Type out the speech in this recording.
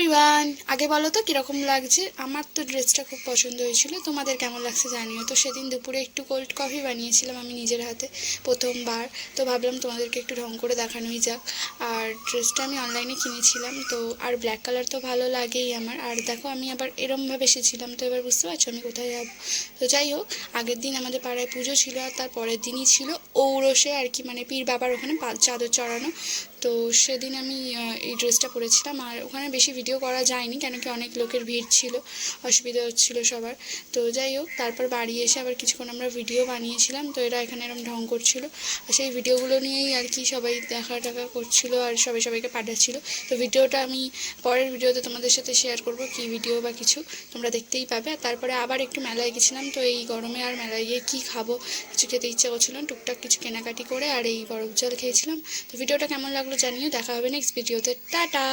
Everyone, আগে বলো তো কীরকম লাগছে। আমার তো ড্রেসটা খুব পছন্দ হয়েছিল, তোমাদের কেমন লাগছে জানিও। তো সেদিন দুপুরে একটু কোল্ড কফি বানিয়েছিলাম আমি নিজের হাতে, প্রথমবার। তো ভাবলাম তোমাদেরকে একটু ঢং করে দেখানোই যাক। আর ড্রেসটা আমি অনলাইনে কিনেছিলাম তো, আর ব্ল্যাক কালার তো ভালো লাগেই আমার। আর দেখো আমি আবার এরমভাবে এসেছিলাম, তো এবার বুঝতে পারছো আমি কোথায় যাবো। তো যাই হোক, আগের দিন আমাদের পাড়ায় পুজো ছিল, আর তার পরের দিনই ছিল ঔরসে আর কি, মানে পীর বাবার ওখানে চাদর চড়ানো। তো সেদিন আমি এই ড্রেসটা পরেছিলাম, আর ওখানে বেশি ভিডিও করা যায়নি কেন কি অনেক লোকের ভিড় ছিল, অসুবিধা হচ্ছিলো সবার। তো যাই হোক, তারপর বাড়ি এসে আবার কিছুক্ষণ আমরা ভিডিও বানিয়েছিলাম। তো এরা এখানে এরম ঢং করছিল, আর সেই ভিডিওগুলো নিয়েই আর কি সবাই দেখা টাকা করছিল, আর সবাইকে পাঠাচ্ছিল। তো ভিডিওটা আমি পরের ভিডিওতে তোমাদের সাথে শেয়ার করব, কি ভিডিও বা কিছু তোমরা দেখতেই পাবে। আর তারপরে আবার একটু মেলায় গেছিলাম, তো এই গরমে আর মেলায় গিয়ে কী খাবো, কিছু খেতে ইচ্ছা করছিল, টুকটাক কিছু কেনাকাটি করে আর এই বরফ জল খেয়েছিলাম। তো ভিডিওটা কেমন লাগলো জানিও, দেখা হবে নেক্সট ভিডিওতে, টাটা।